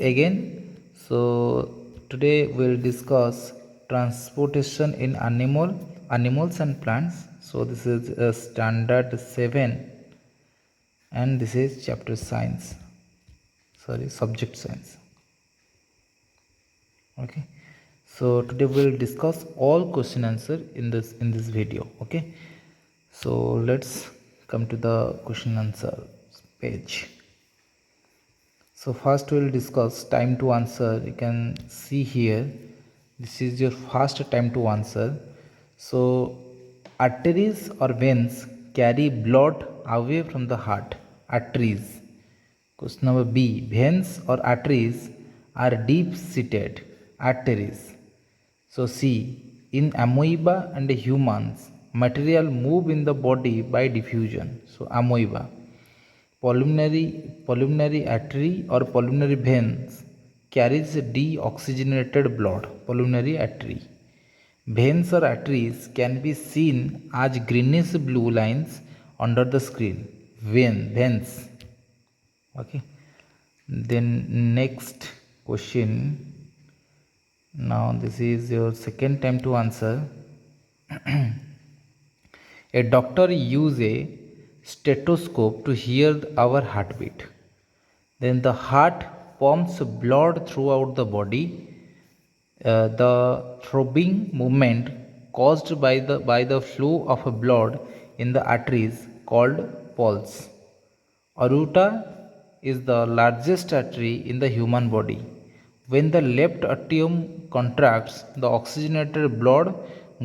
again. So today we'll discuss transportation in animals and plants. So this is a standard 7 and this is chapter science, sorry, subject science. Okay, so today we'll discuss all question answer in this video. Okay, so let's come to the question answer page. So first we'll discuss time to answer. You can see here, this is your first time to answer. So arteries or veins carry blood away from the heart. Arteries. Question number B. Veins or arteries are deep seated. Arteries. So C. In amoeba and humans, material move in the body by diffusion. So amoeba. Pulmonary artery or pulmonary veins carries deoxygenated blood. Pulmonary artery. Veins or arteries can be seen as greenish blue lines under the screen. Veins. Okay. Then next question. Now this is your second time to answer. A doctor uses a stethoscope to hear our heartbeat. Then the heart pumps blood throughout the body. The throbbing movement caused by the flow of blood in the arteries called pulse. Aorta is the largest artery in the human body. When the left atrium contracts, the oxygenated blood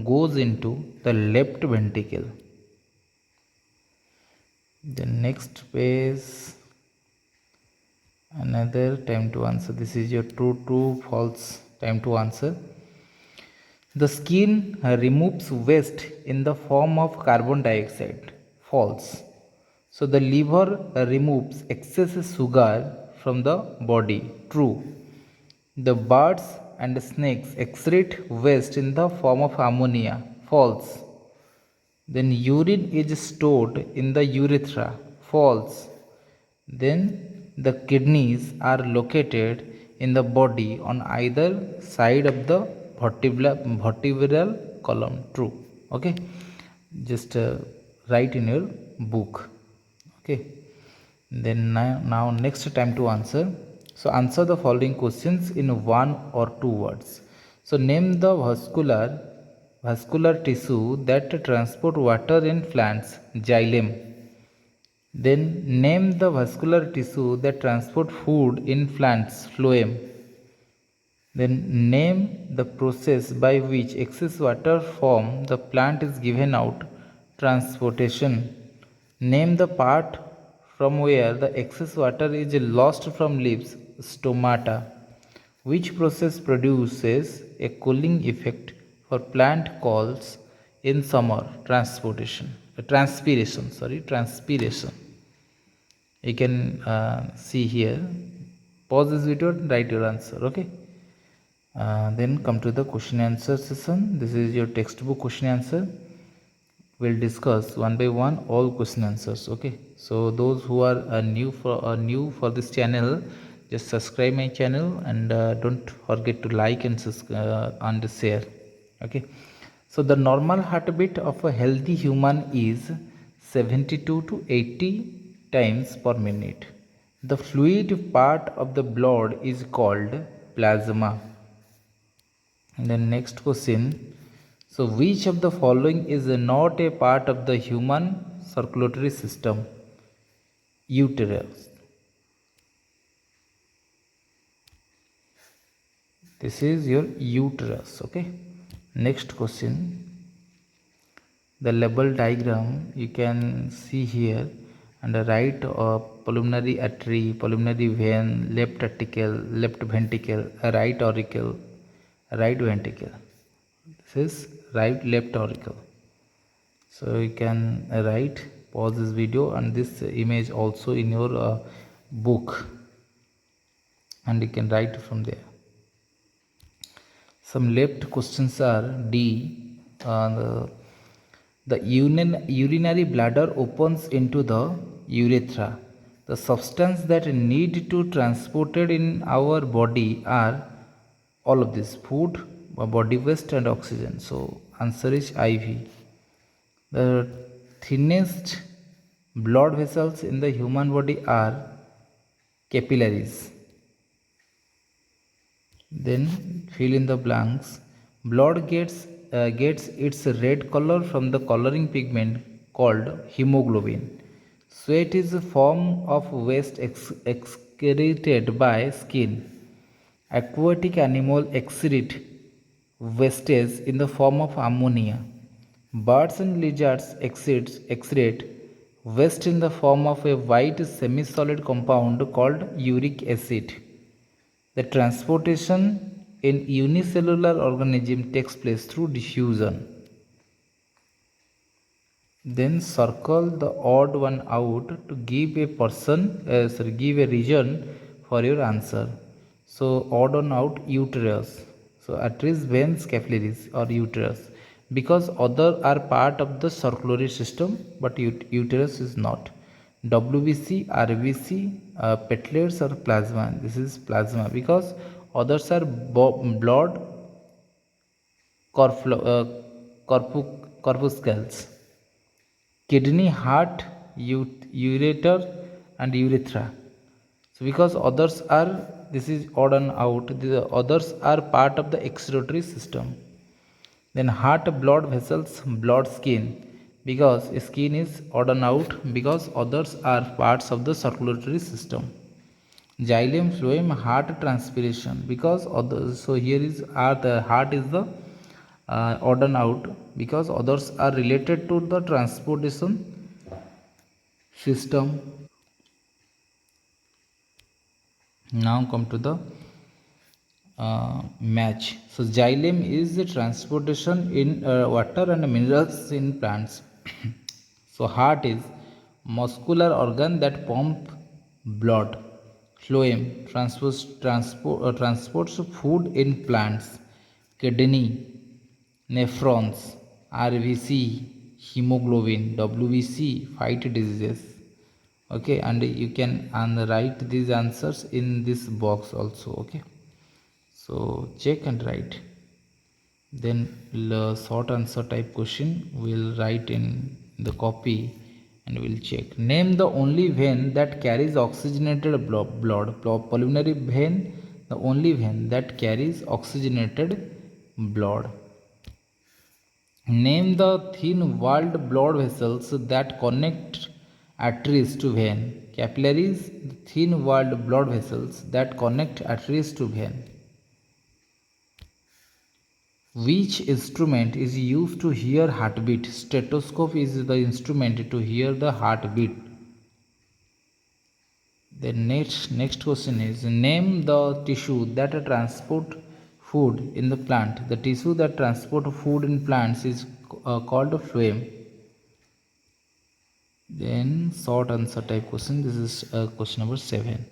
goes into the left ventricle. The next page, another time to answer. This is your true false time to answer. The skin removes waste in the form of carbon dioxide. False. So the liver removes excess sugar from the body. True. The birds and snakes excrete waste in the form of ammonia. False. Then urine is stored in the urethra. False. Then the kidneys are located in the body on either side of the vertebral column. True. Okay, just write in your book. Okay, then now next time to answer. So answer the following questions in one or two words. So name the vascular tissue that transport water in plants. Xylem. Then name the vascular tissue that transport food in plants. Phloem. Then name the process by which excess water from the plant is given out. Transportation. Name the part from where the excess water is lost from leaves. Stomata. Which process produces a cooling effect for plant calls in summer? Transpiration. You can see here. Pause this video and write your answer. Okay. Then come to the question answer session. This is your textbook question answer. We'll discuss one by one all question answers. Okay. So those who are new for this channel, just subscribe my channel and don't forget to like and share. Okay. So the normal heartbeat of a healthy human is 72 to 80 times per minute. The fluid part of the blood is called plasma. And then next question. So which of the following is not a part of the human circulatory system? Uterus. This is your uterus. Okay. Next question. The label diagram you can see here, and the right pulmonary artery, pulmonary vein, left ventricle, right auricle, right ventricle. This is right left auricle. So you can write, pause this video and this image also in your book, and you can write from there. Some left questions are D. The urinary bladder opens into the urethra. The substance that need to transported in our body are all of this: food, body waste and oxygen. So answer is IV. The thinnest blood vessels in the human body are capillaries. Then fill in the blanks. Blood gets its red color from the coloring pigment called hemoglobin. Sweat is a form of waste excreted by skin. Aquatic animals excrete wastage in the form of ammonia. Birds and lizards excrete waste in the form of a white semi-solid compound called uric acid. The transportation in unicellular organism takes place through diffusion. Then circle the odd one out to give a give a reason for your answer. So odd one out: uterus. So arteries, veins, capillaries or uterus, because other are part of the circulatory system but uterus is not. WBC, RBC, platelets or plasma. This is plasma because others are blood corpuscles. Kidney, heart, ureter and urethra. So because others are, this is odd and out, the others are part of the excretory system. Then heart, blood vessels, blood, skin, because skin is odd and out because others are parts of the circulatory system. Xylem, phloem, heart transpiration, because others, so here is the heart is the odd and out because others are related to the transportation system. Now come to the match. So xylem is the transportation in water and minerals in plants. So heart is muscular organ that pump blood. Phloem transports food in plants. Kidney, nephrons, RBC, hemoglobin, WBC, fight diseases. Okay, and you can write these answers in this box also. Okay, so check and write. Then the short answer type question we'll write in the copy and we'll check. Name the only vein that carries oxygenated blood. Pulmonary vein, the only vein that carries oxygenated blood. Name the thin-walled blood vessels that connect arteries to vein. Capillaries, the thin-walled blood vessels that connect arteries to vein. Which instrument is used to hear heartbeat? Stethoscope is the instrument to hear the heartbeat. The next question is, name the tissue that transport food in the plant. The tissue that transport food in plants is called a phloem. Then short answer type question. This is question number 7.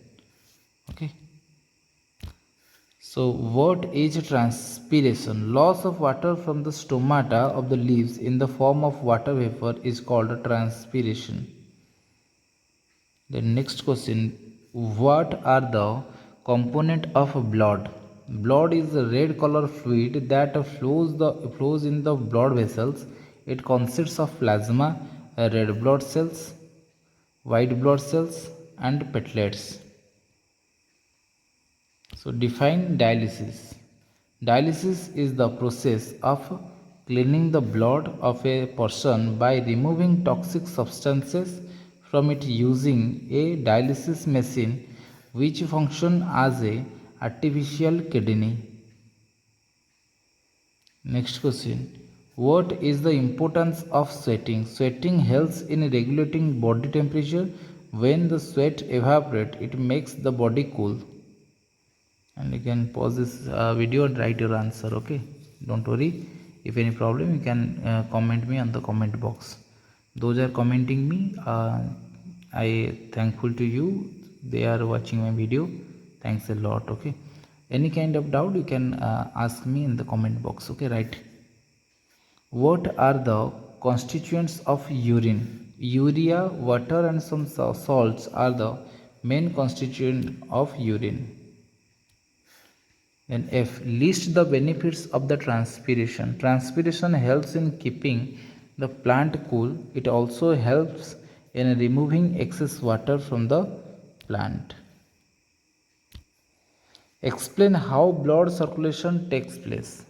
Okay. So what is transpiration? Loss of water from the stomata of the leaves in the form of water vapor is called transpiration. The next question, what are the component of blood? Blood is the red color fluid that flows in the blood vessels. It consists of plasma, red blood cells, white blood cells and platelets. So define dialysis. Dialysis is the process of cleaning the blood of a person by removing toxic substances from it using a dialysis machine which function as a artificial kidney. Next question. What is the importance of sweating? Sweating helps in regulating body temperature. When the sweat evaporates, it makes the body cool. And you can pause this video and write your answer. Okay, don't worry. If any problem, you can comment me on the comment box. Those are commenting me, I thankful to you. They are watching my video. Thanks a lot. Okay, any kind of doubt you can ask me in the comment box. Okay, right. What are the constituents of urine? Urea, water, and some salts are the main constituent of urine. Then F. List the benefits of the transpiration. Transpiration helps in keeping the plant cool. It also helps in removing excess water from the plant. Explain how blood circulation takes place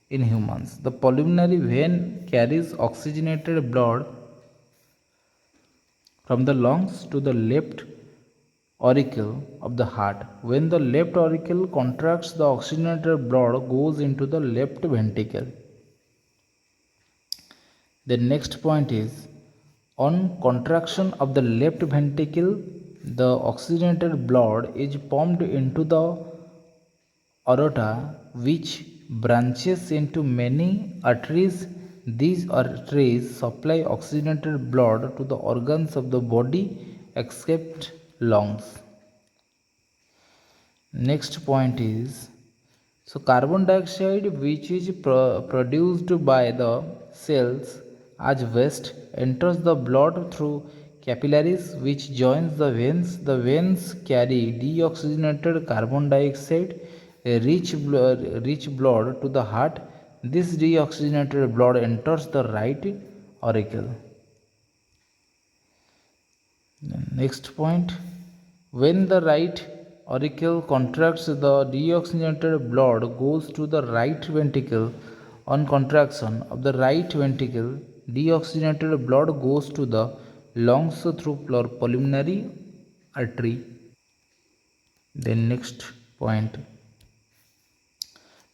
in humans. The pulmonary vein carries oxygenated blood from the lungs to the left auricle of the heart. When the left auricle contracts, the oxygenated blood goes into the left ventricle. The next point is, on contraction of the left ventricle, the oxygenated blood is pumped into the aorta, which branches into many arteries. These arteries supply oxygenated blood to the organs of the body except lungs. Next point is, so carbon dioxide, which is produced by the cells as waste, enters the blood through capillaries which joins the veins. The veins carry deoxygenated carbon dioxide, rich blood to the heart. This deoxygenated blood enters the right auricle. Next point, when the right auricle contracts, the deoxygenated blood goes to the right ventricle. On contraction of the right ventricle, deoxygenated blood goes to the lungs through pulmonary artery. Then next point,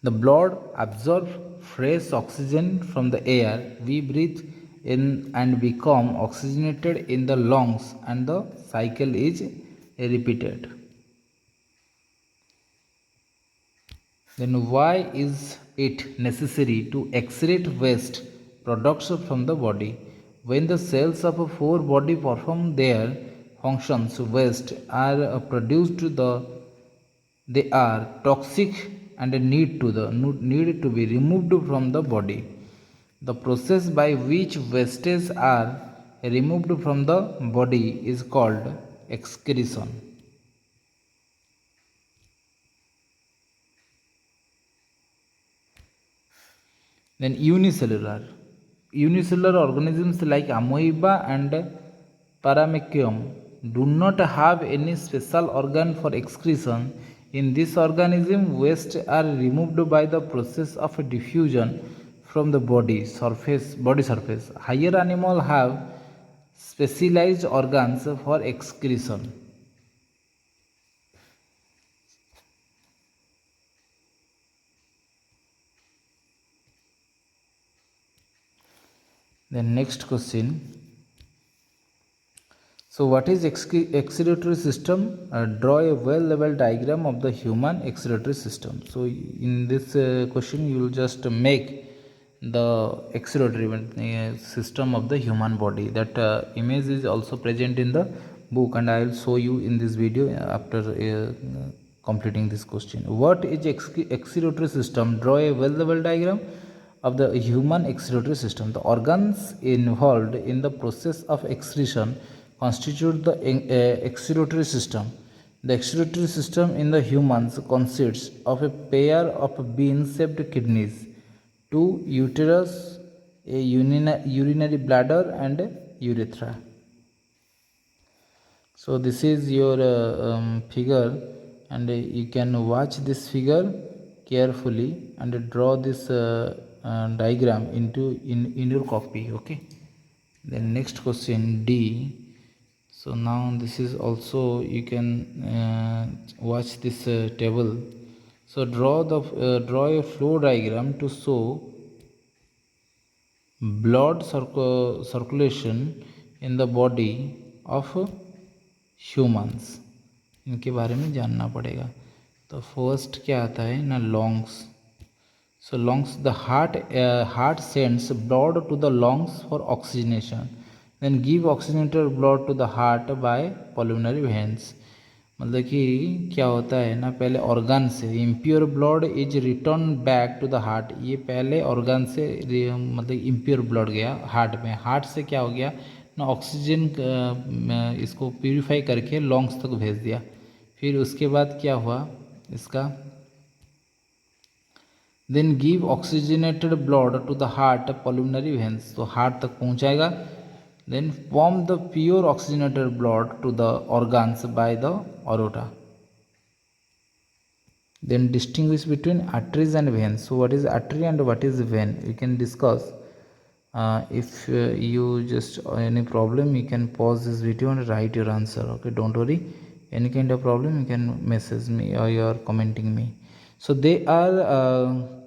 the blood absorbs fresh oxygen from the air we breathe in and become oxygenated in the lungs, and the cycle is repeated. Then why is it necessary to excrete waste products from the body? When the cells of a four body perform their functions, waste are produced. They are toxic and need to be removed from the body. The process by which wastes are removed from the body is called excretion. Then unicellular. Unicellular organisms like amoeba and paramecium do not have any special organ for excretion. In this organism, waste are removed by the process of diffusion from the body surface. Higher animals have specialized organs for excretion. Then next question. So what is excretory system? Draw a well-leveled diagram of the human excretory system. So in this question you will just make the excretory system of the human body. That image is also present in the book, and I will show you in this video after completing this question. What is excretory system? Draw a well-leveled diagram of the human excretory system. The organs involved in the process of excretion constitute the excretory system. The excretory system in the humans consists of a pair of bean-shaped kidneys, two uterus, a urinary bladder, and a urethra. So this is your figure, and you can watch this figure carefully and draw this diagram in your copy. Okay. Then next question D. So now this is also, you can watch this table. So draw a flow diagram to show blood circulation in the body of humans. इनके बारे में जानना पड़ेगा. तो first क्या आता है ना, lungs. So lungs, the heart sends blood to the lungs for oxygenation, then give oxygenated blood to the heart by pulmonary veins. मतलब कि क्या होता है ना, पहले ऑर्गन से impure blood is return back to the heart. ये पहले ऑर्गन से मतलब इम्प्योर ब्लड गया हार्ट में, हार्ट से क्या हो गया, ना ऑक्सीजन इसको प्यूरिफाई करके लंग्स तक भेज दिया। फिर उसके बाद क्या हुआ इसका, then give oxygenated blood to the heart pulmonary veins, तो हार्ट तक पहुंचाएगा। Then pump the pure oxygenated blood to the organs by the aorta. Then distinguish between arteries and veins. So what is artery and what is vein, we can discuss. If you just any problem, you can pause this video and write your answer. Okay, don't worry, any kind of problem you can message me or you are commenting me. So they are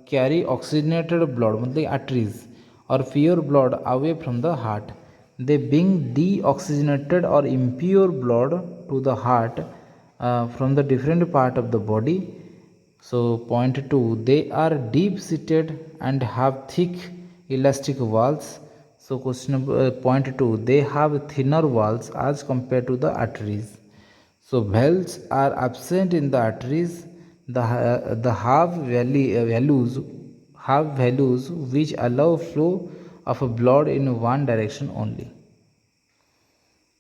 carry oxygenated blood, मतलब arteries, or pure blood away from the heart. They bring deoxygenated or impure blood to the heart from the different part of the body. So point 2, they are deep seated and have thick elastic walls. So question number point 2, they have thinner walls as compared to the arteries. So valves are absent in the arteries. The have values which allow flow of blood in one direction only.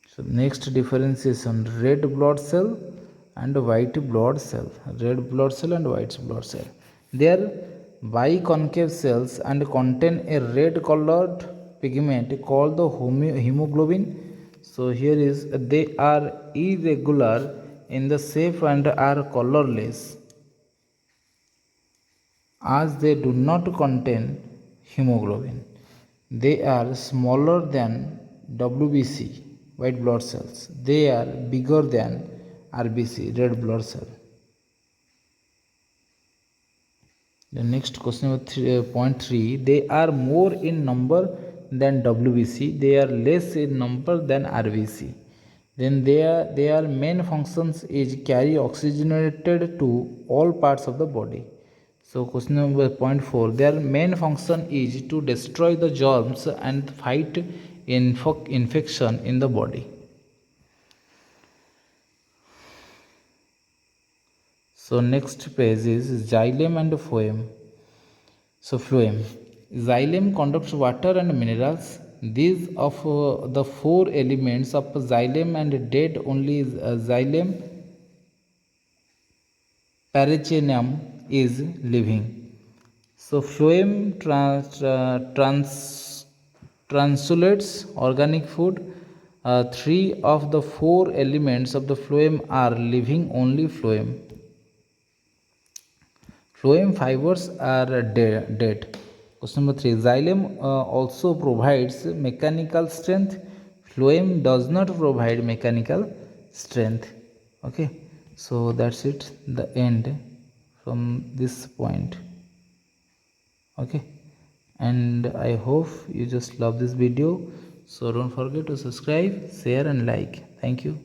So next differentiation, red blood cell and white blood cell. Red blood cell and white blood cell, they are biconcave cells and contain a red colored pigment called the hemoglobin. So here is, they are irregular in the shape and are colorless as they do not contain hemoglobin. They are smaller than WBC, white blood cells. They are bigger than RBC, red blood cell. The next question number point 3, they are more in number than WBC. They are less in number than RBC. Then their main functions is carry oxygenated to all parts of the body. So question number point 4, their main function is to destroy the germs and fight infection in the body. So next page is xylem and phloem. So phloem, xylem conducts water and minerals. These of the four elements of xylem and dead only xylem parathenium is living. So phloem translates organic food. Three of the four elements of the phloem are living only phloem. Phloem fibers are dead. Question number 3, xylem also provides mechanical strength. Phloem does not provide mechanical strength. Okay, so that's it, the end from this point. Okay, and I hope you just love this video. So don't forget to subscribe, share and like. Thank you.